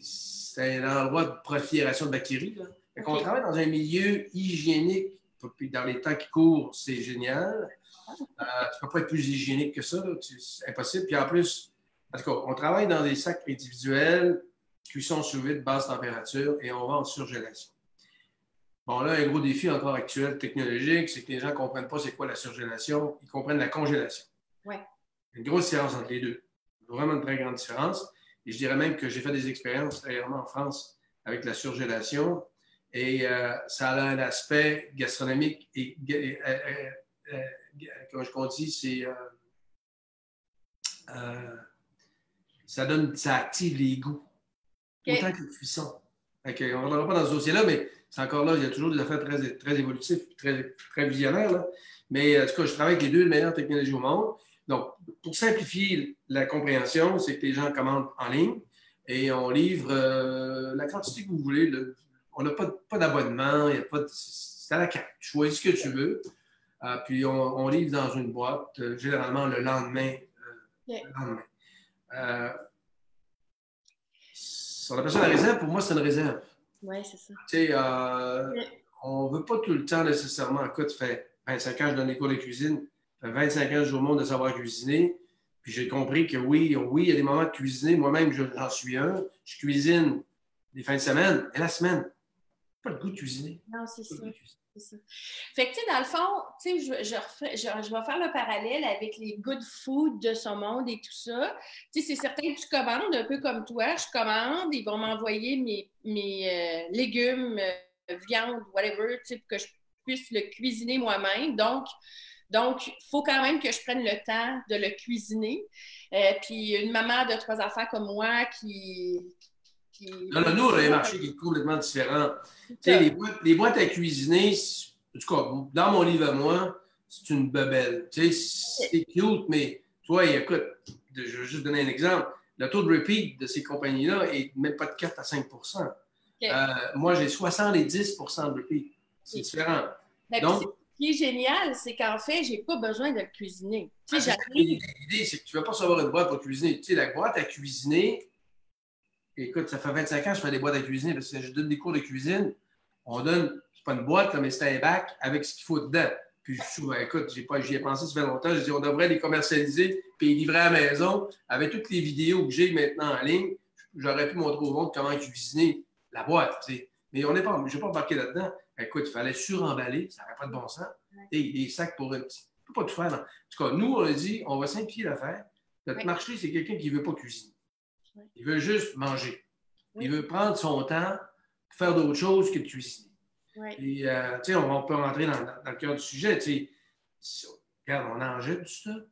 c'est un endroit de prolifération de bactéries. Donc, on travaille dans un milieu hygiénique, puis dans les temps qui courent, c'est génial. Tu ne peux pas être plus hygiénique que ça, c'est impossible. Puis en plus, en tout cas, on travaille dans des sacs individuels, cuisson sous vide, basse température, et on va en surgélation. Bon, là, un gros défi encore actuel technologique, c'est que les gens ne comprennent pas c'est quoi la surgélation, ils comprennent la congélation. Ouais. Une grosse différence entre les deux. Vraiment une très grande différence. Et je dirais même que j'ai fait des expériences régulièrement en France avec la surgélation, et ça a un aspect gastronomique et comme on dit, c'est ça active les goûts. Okay. Autant que la cuisson. Okay, on ne rentrera pas dans ce dossier-là, mais c'est encore là, il y a toujours des affaires très, très évolutives, très, très visionnaires. Là. Mais en tout cas, je travaille avec les deux meilleures technologies au monde. Donc, pour simplifier la compréhension, c'est que les gens commandent en ligne et on livre la quantité que vous voulez. On n'a pas d'abonnement, c'est à la carte. Tu choisis ce que tu veux. Puis on livre dans une boîte, généralement le lendemain. On appelle ça la réserve. Pour moi, c'est une réserve. Oui, c'est ça. Tu sais, on ne veut pas tout le temps nécessairement. Écoute, ça fait 25 ans que je donne des cours de cuisine. Ça fait 25 ans que je joue au monde de savoir cuisiner. Puis j'ai compris que oui, il y a des moments de cuisiner. Moi-même, j'en suis un. Je cuisine les fins de semaine et la semaine. Pas le goût de cuisiner. Non, c'est ça. C'est ça. Fait que, tu sais, dans le fond, tu sais, je vais faire le parallèle avec les good food de ce monde et tout ça. Tu sais, c'est certain que tu commandes, un peu comme toi. Je commande, ils vont m'envoyer mes légumes, viande, whatever, tu sais, pour que je puisse le cuisiner moi-même. Donc, il faut quand même que je prenne le temps de le cuisiner. Puis, une maman de 3 enfants comme moi Non, nous, on a un marché qui est complètement différent. Les boîtes à cuisiner, en tout cas, dans mon livre à moi, c'est une bebelle. C'est cute, mais toi, écoute, je vais juste donner un exemple. Le taux de repeat de ces compagnies-là est même pas de 4 à 5 okay. Moi, j'ai 70 de repeat. C'est différent. Ben, donc, qui est génial, c'est qu'en fait, j'ai pas besoin de le cuisiner. Tu sais, j'arrive. L'idée, c'est que tu ne vas pas savoir une boîte pour cuisiner. Tu sais, la boîte à cuisiner, écoute, ça fait 25 ans que je fais des boîtes à cuisiner parce que je donne des cours de cuisine. On donne, c'est pas une boîte, là, mais c'est un bac avec ce qu'il faut dedans. Puis souvent, écoute, j'y ai pensé, ça fait longtemps. Je dis, on devrait les commercialiser puis les livrer à la maison. Avec toutes les vidéos que j'ai maintenant en ligne, j'aurais pu montrer au monde comment cuisiner la boîte. Tu sais. Mais on n'est pas, je n'ai pas embarqué là-dedans. Écoute, il fallait suremballer, ça n'avait pas de bon sens. Et des sacs pour un petit. Tu ne peux pas tout faire. Non. En tout cas, nous, on a dit, on va simplifier l'affaire. Notre marché, c'est quelqu'un qui ne veut pas cuisiner. Il veut juste manger. Il veut prendre son temps pour faire d'autres choses que de cuisiner. Et, tu sais, on peut rentrer dans le cœur du sujet. Tu sais, regarde, on en jette du stuff.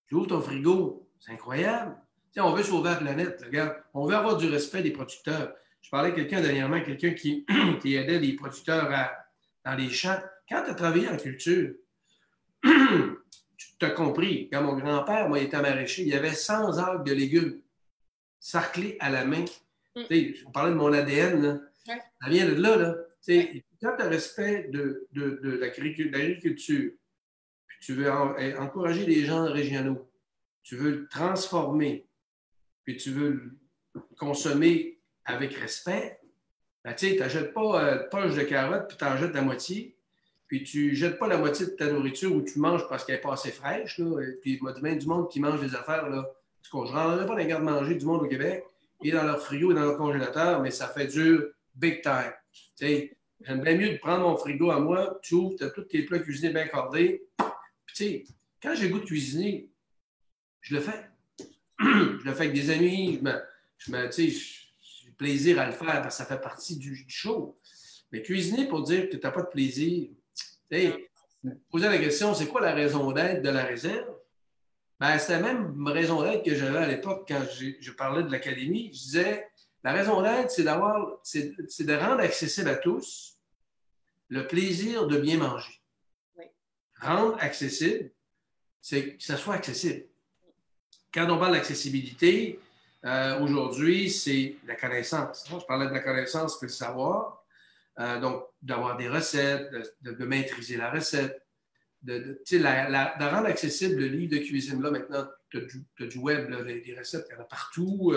Tu ouvres ton frigo, c'est incroyable. Tu sais, on veut sauver la planète. Regarde, on veut avoir du respect des producteurs. Je parlais avec quelqu'un dernièrement, quelqu'un qui aidait les producteurs dans les champs. Quand tu as travaillé en culture, tu t'as compris. Quand mon grand-père, moi, était maraîcher, il y avait 100 arbres de légumes sarclés à la main. On parlait de mon ADN, là. Ça vient de là. Là. Quand tu as respect de l'agriculture, puis tu veux encourager les gens régionaux, tu veux le transformer, puis tu veux le consommer avec respect, ben, tu n'achètes pas une poche de carottes, puis tu en jettes la moitié, puis tu ne jettes pas la moitié de ta nourriture où tu manges parce qu'elle n'est pas assez fraîche. Là, et puis il y a même du monde qui mange des affaires. Là. Je ne rentrerai pas dans les garde-manger du monde au Québec, et dans leur frigo et dans leur congélateur, mais ça fait dur big time. J'aime bien mieux de prendre mon frigo à moi, tu ouvres, tu as tous tes plats cuisinés bien cordés. Puis, quand j'ai le goût de cuisiner, je le fais. Je le fais avec des amis, j'ai plaisir à le faire parce que ça fait partie du show. Mais cuisiner pour dire que tu n'as pas de plaisir, poser la question, c'est quoi la raison d'être de la réserve? Ben, c'était la même raison d'être que j'avais à l'époque quand je parlais de l'académie. Je disais, la raison d'être, c'est de rendre accessible à tous le plaisir de bien manger. Oui. Rendre accessible, c'est que ça soit accessible. Quand on parle d'accessibilité, aujourd'hui, c'est la connaissance. Je parlais de la connaissance et le savoir. Donc, d'avoir des recettes, de maîtriser la recette, de rendre accessible le livre de cuisine. Là, maintenant, tu as du web, là, des recettes, il y en a partout.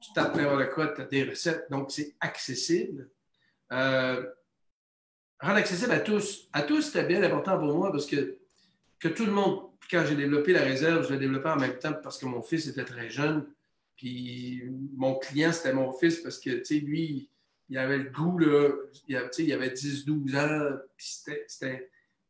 Tu tapes n'importe quoi, tu as des recettes. Donc, c'est accessible. Rendre accessible à tous. À tous, c'était bien important pour moi parce que tout le monde, quand j'ai développé la réserve, je l'ai développé en même temps parce que mon fils était très jeune. Puis mon client, c'était mon fils parce que, tu sais, lui, il avait le goût, là, il avait 10-12 ans. Puis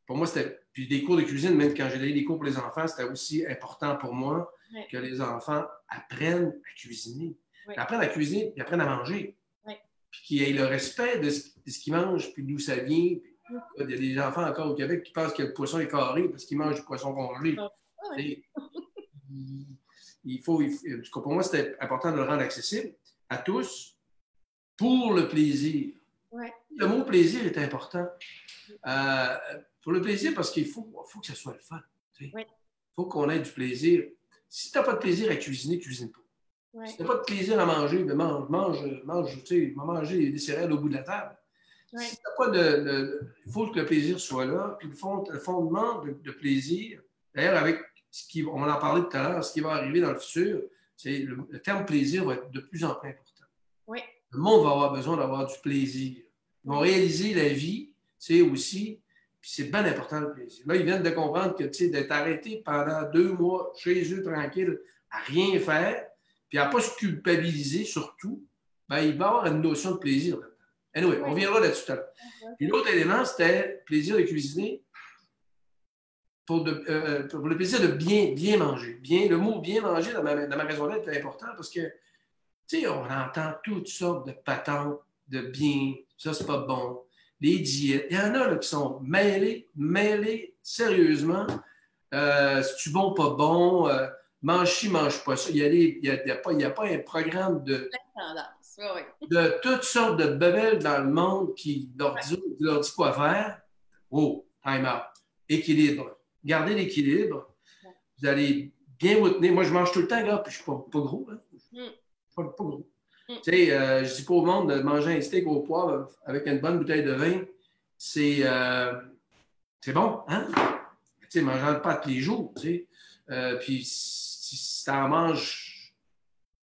pour moi, c'était. Puis des cours de cuisine, même quand j'ai donné des cours pour les enfants, c'était aussi important pour moi que les enfants apprennent à cuisiner. Ils apprennent à cuisiner, ils apprennent à manger. Puis qu'ils aient le respect de ce qu'ils mangent, puis d'où ça vient. Il y a des enfants encore au Québec qui pensent que le poisson est carré parce qu'ils mangent du poisson congelé. Pour moi, c'était important de le rendre accessible à tous pour le plaisir. Le mot plaisir est important. Pour le plaisir, parce qu'il faut que ce soit le fun. Il faut qu'on ait du plaisir. Si tu n'as pas de plaisir à cuisiner, cuisine pas. Si tu n'as pas de plaisir à manger, ben mange, tu sais, manger des céréales au bout de la table. Si tu n'as pas il faut que le plaisir soit là. Puis le fondement de plaisir, d'ailleurs, avec on en parlait tout à l'heure, ce qui va arriver dans le futur, c'est le terme plaisir va être de plus en plus important. Le monde va avoir besoin d'avoir du plaisir. Ils vont réaliser la vie, c'est aussi, puis c'est bien important le plaisir. Là, ils viennent de comprendre que d'être arrêté pendant 2 mois chez eux tranquille, à rien faire, puis à ne pas se culpabiliser surtout, ben, il va avoir une notion de plaisir. Anyway, on viendra là-dessus tout à l'heure. Puis l'autre élément, c'était plaisir de cuisiner pour le plaisir de bien manger. Le mot bien manger dans ma raison d'être est important parce que, tu sais, on entend toutes sortes de patentes de bien, ça c'est pas bon, les diètes. Il y en a là, qui sont mêlés sérieusement. C'est-tu bon, pas bon? Mange ci, mange pas ça. Il n'y a pas un programme de toutes sortes de bebelles dans le monde qui leur dit quoi faire. Oh, time out. Équilibre. Gardez l'équilibre. Vous allez bien vous tenir. Moi, je mange tout le temps, gars, puis je ne suis pas gros. Hein. Pas gros. Tu sais, je dis pas au monde de manger un steak au poivre avec une bonne bouteille de vin. C'est c'est bon, hein? Tu sais, mangeant le pâte tous les jours, tu sais. Puis si tu en manges,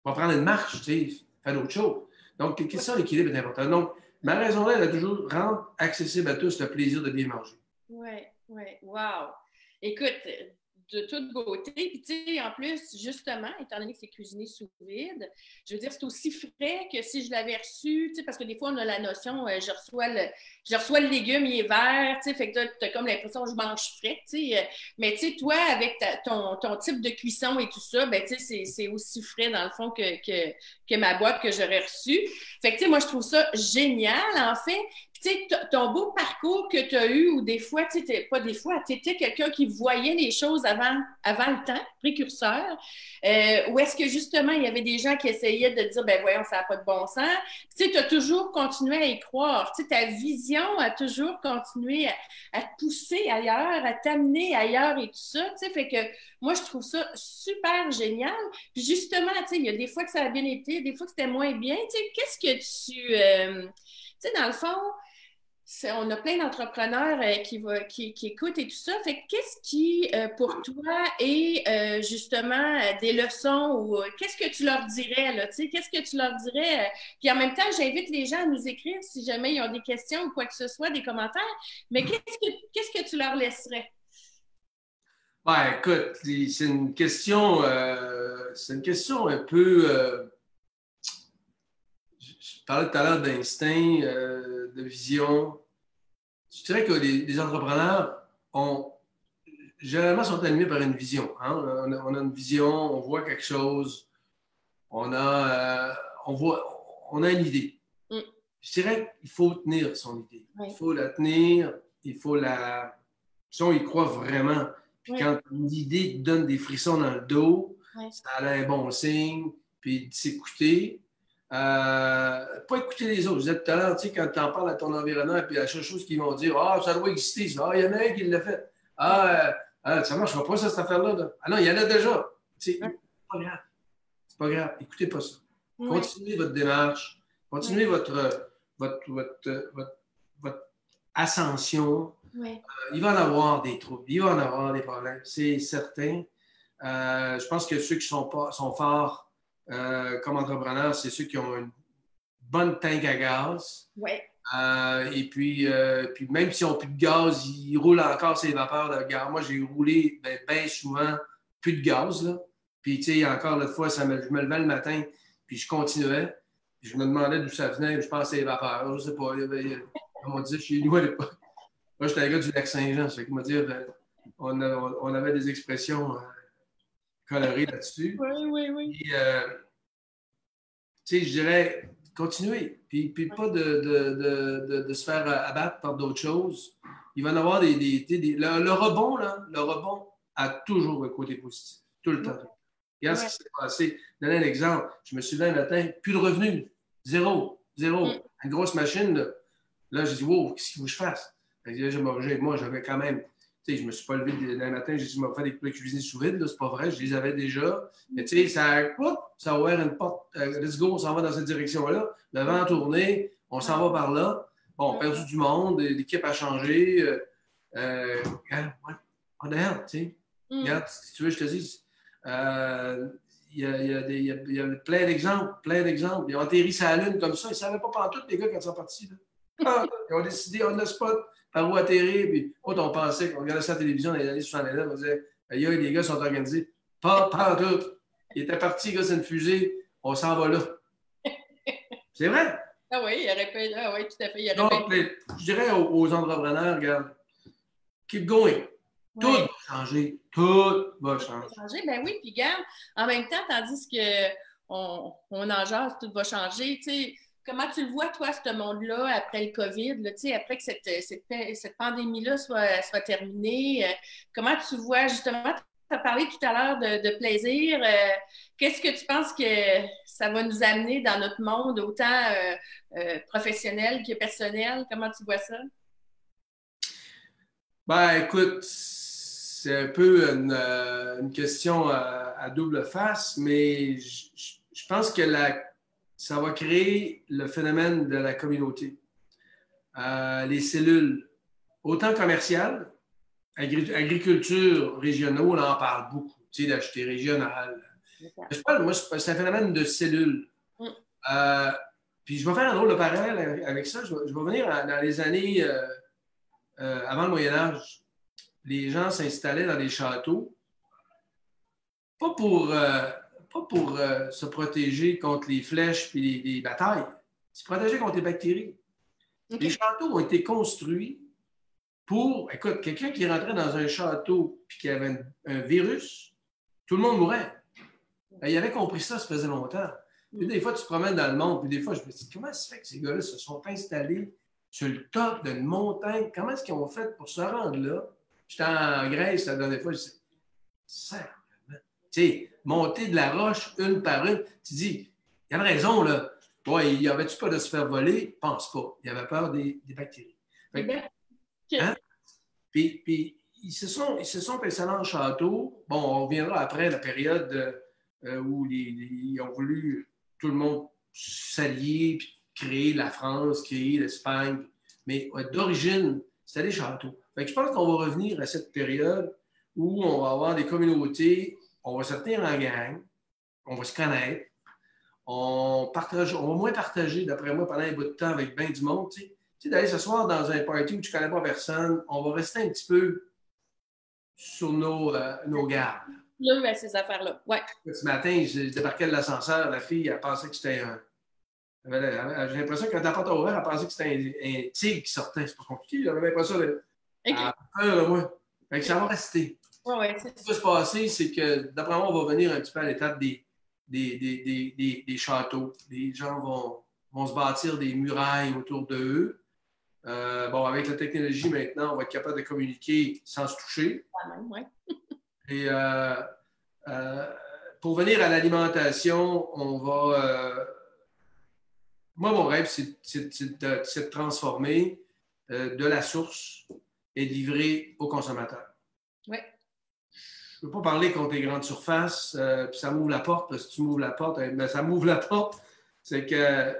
va prendre une marche, tu sais, faire d'autres choses. Donc, question l'équilibre est important. Donc, ma raison là, elle a toujours rendre accessible à tous le plaisir de bien manger. Oui, oui, wow. Écoute, de toute beauté. Puis, tu sais, en plus, justement, étant donné que c'est cuisiné sous vide, je veux dire, c'est aussi frais que si je l'avais reçu, tu sais, parce que des fois, on a la notion, je reçois le légume, il est vert, tu sais, fait que tu as comme l'impression que je mange frais, tu sais. Mais, tu sais, toi, avec ton type de cuisson et tout ça, ben, tu sais, c'est aussi frais, dans le fond, que ma boîte que j'aurais reçue. Fait que, tu sais, moi, je trouve ça génial, en fait. Tu sais, ton beau parcours que tu as eu, ou des fois, tu sais, pas des fois, tu étais quelqu'un qui voyait les choses avant le temps, précurseur, ou est-ce que justement, il y avait des gens qui essayaient de dire, ben voyons, ça n'a pas de bon sens. Tu sais, tu as toujours continué à y croire. Tu sais, ta vision a toujours continué à te pousser ailleurs, à t'amener ailleurs et tout ça. Tu sais, fait que moi, je trouve ça super génial. Puis justement, tu sais, il y a des fois que ça a bien été, des fois que c'était moins bien. Tu sais, qu'est-ce que tu sais, dans le fond, on a plein d'entrepreneurs qui écoutent et tout ça. Fait que qu'est-ce qui, pour toi, est justement des leçons ou qu'est-ce que tu leur dirais, là, tu sais, qu'est-ce que tu leur dirais? Puis en même temps, j'invite les gens à nous écrire si jamais ils ont des questions ou quoi que ce soit, des commentaires. Mais qu'est-ce que tu leur laisserais? Ouais, écoute, c'est une question un peu. Je parlais tout à l'heure d'instinct, de vision. Je dirais que les entrepreneurs généralement sont animés par une vision. Hein? On a une vision, on voit quelque chose, on a, on a une idée. Mm. Je dirais qu'il faut tenir son idée. Oui. Il faut la tenir, il faut la. Si on y croit vraiment, puis Oui. quand l'idée te donne des frissons dans le dos, Oui. ça a un bon signe, puis de s'écouter. Pas écouter les autres. Je disais tout à l'heure, tu sais, quand tu en parles à ton environnement, puis la seule chose qu'ils vont dire, ah, ça doit exister. Ah, il y en a un qui l'a fait. Ça marche pas, ça, cette affaire-là. Là. Ah non, il y en a déjà. Tu sais, c'est pas grave. C'est pas grave. Écoutez pas ça. Oui. Continuez votre démarche. Continuez votre ascension. Oui. Il va en avoir des troubles, il va en avoir des problèmes, c'est certain. Je pense que ceux qui sont forts comme entrepreneurs, c'est ceux qui ont une bonne tank à gaz. Oui. Et puis même s'ils n'ont plus de gaz, ils roulent encore ces vapeurs de gaz. Moi, j'ai roulé bien souvent plus de gaz. Là. Puis, tu sais, encore l'autre fois, je me levais le matin, puis je continuais. Puis je me demandais d'où ça venait. Je pensais les vapeurs. Je ne sais pas. Comme on disait chez nous à l'époque. Moi, j'étais un gars du Lac-Saint-Jean. Ça fait que, dire, on avait des expressions colorées là-dessus. Oui. Puis, tu sais, je dirais, continuer. Puis pas de se faire abattre par d'autres choses. Il va y en avoir le rebond, là, le rebond a toujours un côté positif. Tout le temps. Regarde ce qui s'est passé. Donner un exemple. Je me suis levé un matin, plus de revenus. Zéro. Une grosse machine, là j'ai dit, wow, qu'est-ce qu'il faut que je fasse? Moi, j'avais quand même, tu sais, je me suis pas levé d'un matin, j'ai dit, je vais faire des plats cuisinés sous vide, c'est pas vrai, je les avais déjà. Mais tu sais, ça a ouvert une porte, let's go, on s'en va dans cette direction-là. Le vent a tourné, on s'en va par là. Bon, on a perdu du monde, l'équipe a changé. On the hell, tu sais. Regarde, si tu veux, je te dis. Il y a plein d'exemples. Ils ont atterri sur la Lune comme ça. Ils ne savaient pas pantoute, les gars, quand ils sont partis. Là. Ils ont décidé, on a spot, par où atterrir. Puis, on pensait qu'on regardait ça à la télévision dans les années 79. On disait, les gars sont organisés. Pas en tout. Ils étaient partis, les gars, c'est une fusée. On s'en va là. C'est vrai? Ah oui, il aurait pu. Ah oui, tout à fait. Donc, je dirais aux entrepreneurs, regarde, keep going. Tout va changer. Tout va changer. Ben oui, puis regarde, en même temps, tandis qu'on en jase, tout va changer. Tu sais, comment tu le vois, toi, ce monde-là, après le COVID, là, tu sais, après que cette pandémie-là soit terminée? Comment tu vois, justement, tu as parlé tout à l'heure de plaisir. Qu'est-ce que tu penses que ça va nous amener dans notre monde, autant professionnel que personnel? Comment tu vois ça? Ben, écoute, c'est un peu une question à double face, mais je pense que ça va créer le phénomène de la communauté. Les cellules, autant commerciales agriculture régionale, on en parle beaucoup, tu sais, d'acheter régional. Je parle, moi, c'est un phénomène de cellules. Euh, Puis je vais faire un drôle de parallèle avec ça. Je vais venir dans les années avant le Moyen Âge. Les gens s'installaient dans des châteaux, pas pour se protéger contre les flèches et les batailles, se protéger contre les bactéries. Okay. Les châteaux ont été construits pour, écoute, quelqu'un qui rentrait dans un château et qui avait un virus, tout le monde mourait. Il avait compris ça faisait longtemps. Puis des fois, tu te promènes dans le monde, puis des fois, je me dis, comment ça fait que ces gars-là se sont installés sur le top d'une montagne? Comment est-ce qu'ils ont fait pour se rendre là? J'étais en Grèce la dernière fois, je dis, ça, tu sais, monter de la roche une par une, tu dis, il y a une raison, là. Ouais, il n'y avait-tu pas de se faire voler? Pense pas. Il y avait peur des bactéries. Hein? Puis ils se sont installés en château. Bon, on reviendra après la période où ils ont voulu tout le monde s'allier, puis créer la France, créer l'Espagne. Mais d'origine, c'était des châteaux. Fait que je pense qu'on va revenir à cette période où on va avoir des communautés, on va se tenir en gang, on va se connaître, on va moins partager, d'après moi, pendant un bout de temps avec bien du monde. Tu sais, d'aller s'asseoir dans un party où tu ne connais pas personne, on va rester un petit peu sur nos gardes. Là, ben, ces affaires-là, ouais. Ce matin, je débarquais de l'ascenseur, la fille, elle pensait que c'était un... J'ai l'impression que quand la porte a ouvert, elle pensait que c'était un tigre qui sortait. C'est pas compliqué, j'avais l'impression de... Okay. Peur de moi. Fait que ça va rester. Ouais, ce qui va se passer, c'est que, d'après moi, on va venir un petit peu à l'étape des châteaux. Les gens vont se bâtir des murailles autour d'eux. Bon, avec la technologie maintenant, on va être capable de communiquer sans se toucher. Ouais. Et pour venir à l'alimentation, on va... moi, mon rêve, c'est de transformer de la source et de livrer aux consommateurs. Oui. Je ne peux pas parler contre les grandes surfaces, puis ça m'ouvre la porte, parce que si tu m'ouvres la porte, ben, ça m'ouvre la porte. C'est que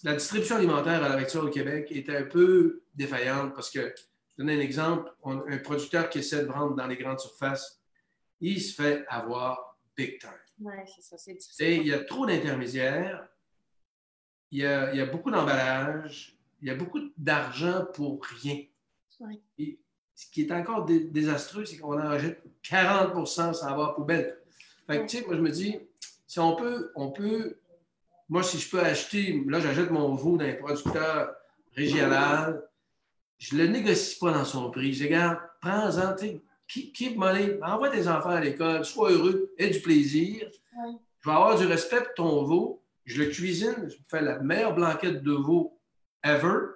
la distribution alimentaire à la lecture au Québec est un peu défaillante parce que, je donne un exemple, un producteur qui essaie de vendre dans les grandes surfaces, il se fait avoir big time. Oui, c'est ça, c'est difficile. Et il y a trop d'intermédiaires, il y a beaucoup d'emballages, il y a beaucoup d'argent pour rien. Oui. Et ce qui est encore désastreux, c'est qu'on en jette 40 sans avoir poubelle. Fait que, tu sais, moi, je me dis, si on peut, moi, si je peux acheter, là, j'achète mon veau d'un producteur régional, je ne le négocie pas dans son prix. Je dis, regarde, prends-en, tu sais, keep money, envoie tes enfants à l'école, sois heureux, aie du plaisir. Oui. Je vais avoir du respect pour ton veau, je le cuisine, je fais la meilleure blanquette de veau ever,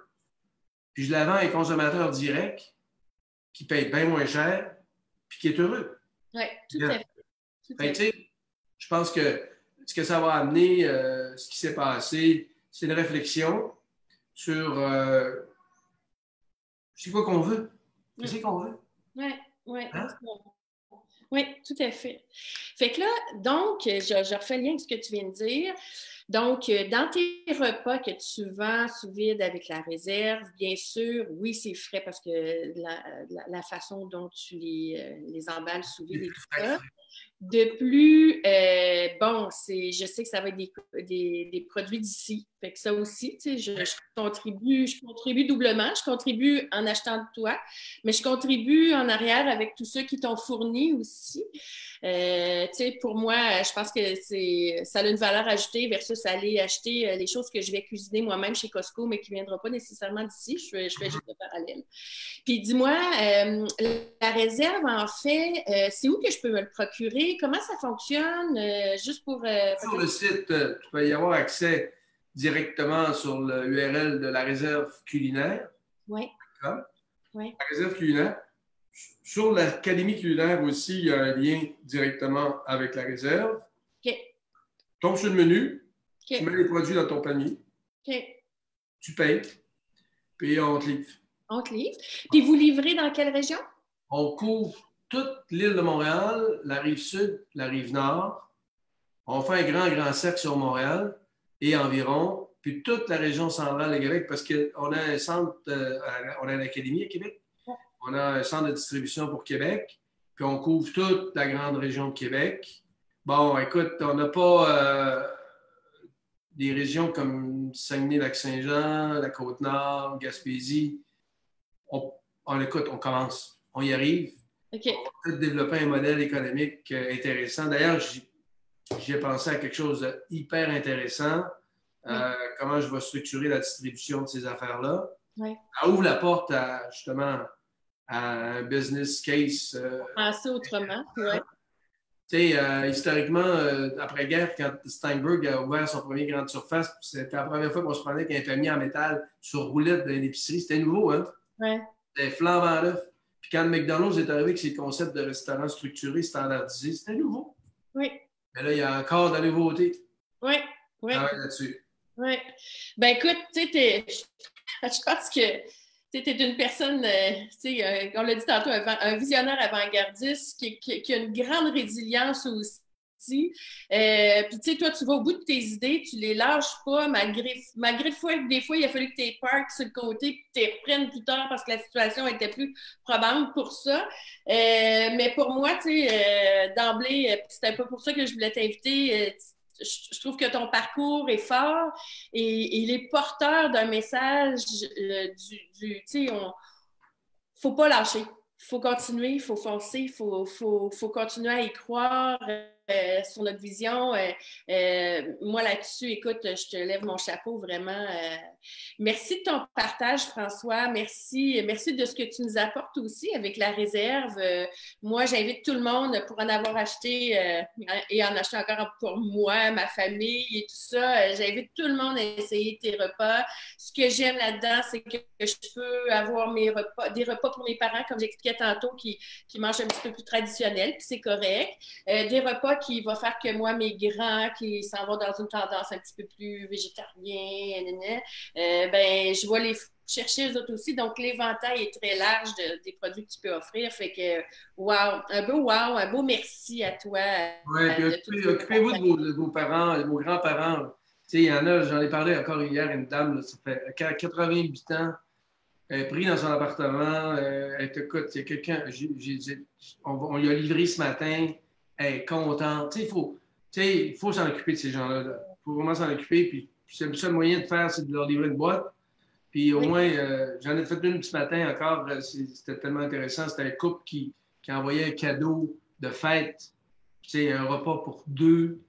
puis je la vends à un consommateur direct qui paye bien moins cher, puis qui est heureux. Oui, tout à fait. Tu sais, je pense que ce que ça va amener, ce qui s'est passé, c'est une réflexion sur c'est quoi qu'on veut. Qu'est-ce qu'on veut? Oui. Hein? Oui, tout à fait. Fait que là, donc, je refais le lien avec ce que tu viens de dire. Donc, dans tes repas que tu vends sous vide avec la réserve, bien sûr, oui, c'est frais parce que la façon dont tu les emballes sous vide et tout ça. De plus, bon, je sais que ça va être des produits d'ici. Fait que ça aussi, tu sais, je contribue doublement. Je contribue en achetant de toi, mais je contribue en arrière avec tous ceux qui t'ont fourni aussi. Tu sais, pour moi, je pense que ça a une valeur ajoutée versus aller acheter les choses que je vais cuisiner moi-même chez Costco, mais qui ne viendront pas nécessairement d'ici. Je fais juste le parallèle. Puis dis-moi, la réserve, en fait, c'est où que je peux me le procurer? Comment ça fonctionne? Juste pour... sur le site, tu peux y avoir accès directement sur l'URL de la réserve culinaire. Oui. Oui. La réserve culinaire. Sur l'Académie culinaire aussi, il y a un lien directement avec la réserve. OK. Tombe sur le menu, Okay. Tu mets les produits dans ton panier, okay. Tu payes, puis on te livre. On te livre. Puis vous livrez dans quelle région? On couvre toute l'île de Montréal, la rive sud, la rive nord. On fait un grand cercle sur Montréal et environ, puis toute la région centrale du Québec, parce qu'on a un centre, on a une académie à Québec. On a un centre de distribution pour Québec, puis on couvre toute la grande région de Québec. Bon, écoute, on n'a pas des régions comme Saguenay-Lac-Saint-Jean, la Côte-Nord, Gaspésie. Écoute, on commence. On y arrive. OK. On va peut-être développer un modèle économique intéressant. D'ailleurs, j'ai pensé à quelque chose de hyper intéressant. Comment je vais structurer la distribution de ces affaires-là. Oui. Ça ouvre la porte justement à un business case. Penser autrement, oui. Tu sais, historiquement, après-guerre, quand Steinberg a ouvert son premier grande surface, c'était la première fois qu'on se prenait qu'un panier en métal sur roulette dans l'épicerie. C'était nouveau, hein? Oui. C'était flambant neuf. Puis quand McDonald's est arrivé avec ses concepts de restaurants structurés, standardisés, c'était nouveau. Oui. Mais là, il y a encore de la nouveauté. Oui. Oui. Ah ouais, là-dessus. Oui. Ben écoute, tu sais, je pense que tu es une personne, on l'a dit tantôt, un visionnaire avant-gardiste qui a une grande résilience aussi. Puis, tu sais, toi, tu vas au bout de tes idées, tu les lâches pas, malgré le fait que des fois, il a fallu que tu les parques sur le côté puis que tu les reprennes plus tard parce que la situation était plus probante pour ça. Mais pour moi, tu sais, d'emblée, c'était un peu pour ça que je voulais t'inviter. Je trouve que ton parcours est fort et il est porteur d'un message tu sais, faut pas lâcher. Il faut continuer, il faut foncer, il faut continuer à y croire sur notre vision. Moi, là-dessus, écoute, je te lève mon chapeau vraiment. Merci de ton partage, François. Merci de ce que tu nous apportes aussi avec la réserve. Moi, j'invite tout le monde pour en avoir acheté et en acheter encore pour moi, ma famille et tout ça. J'invite tout le monde à essayer tes repas. Ce que j'aime là-dedans, c'est que je peux avoir des repas pour mes parents, comme j'expliquais tantôt, qui mangent un petit peu plus traditionnel, puis c'est correct. Des repas qui vont faire que moi, mes grands, qui s'en vont dans une tendance un petit peu plus végétarien, ben, je vais les chercher eux autres aussi. Donc, l'éventail est très large des produits que tu peux offrir. Fait que, un beau merci à toi. Oui, puis occupez-vous de vos parents, de vos grands-parents. Tu sais, il y en a, j'en ai parlé encore hier, une dame, là, ça fait 88 ans, elle est prise dans son appartement, elle écoute, il y a quelqu'un, on lui a livré ce matin, elle est contente. Tu sais, il faut s'en occuper de ces gens-là. Il faut vraiment s'en occuper, puis c'est le seul moyen de faire, c'est de leur livrer une boîte. Puis au moins, j'en ai fait une ce matin encore, c'était tellement intéressant. C'était un couple qui envoyait un cadeau de fête, tu sais, un repas pour deux.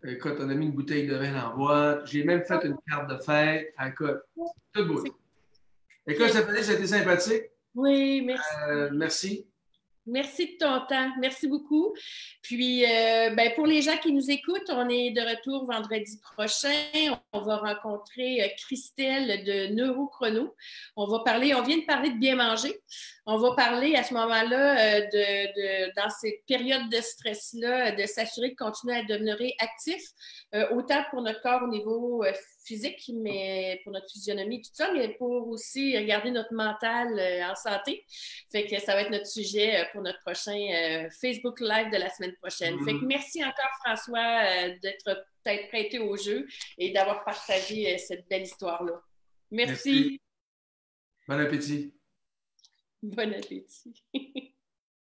Écoute, on a mis une bouteille de vin dans la boîte. J'ai même fait une carte de fête. Écoute, tout beau. Écoute, cette année, c'était sympathique. Oui, merci. Merci. Merci de ton temps. Merci beaucoup. Puis, ben, pour les gens qui nous écoutent, on est de retour vendredi prochain. On va rencontrer Christelle de Neurochrono. On vient de parler de bien manger. On va parler à ce moment-là dans ces périodes de stress-là, de s'assurer de continuer à demeurer actif, autant pour notre corps au niveau physique, mais pour notre physionomie et tout ça, mais pour aussi garder notre mental en santé. Fait que ça va être notre sujet pour notre prochain Facebook Live de la semaine prochaine. Fait que merci encore, Françoit, d'être prêté au jeu et d'avoir partagé cette belle histoire-là. Merci. Bon appétit. Bon appétit.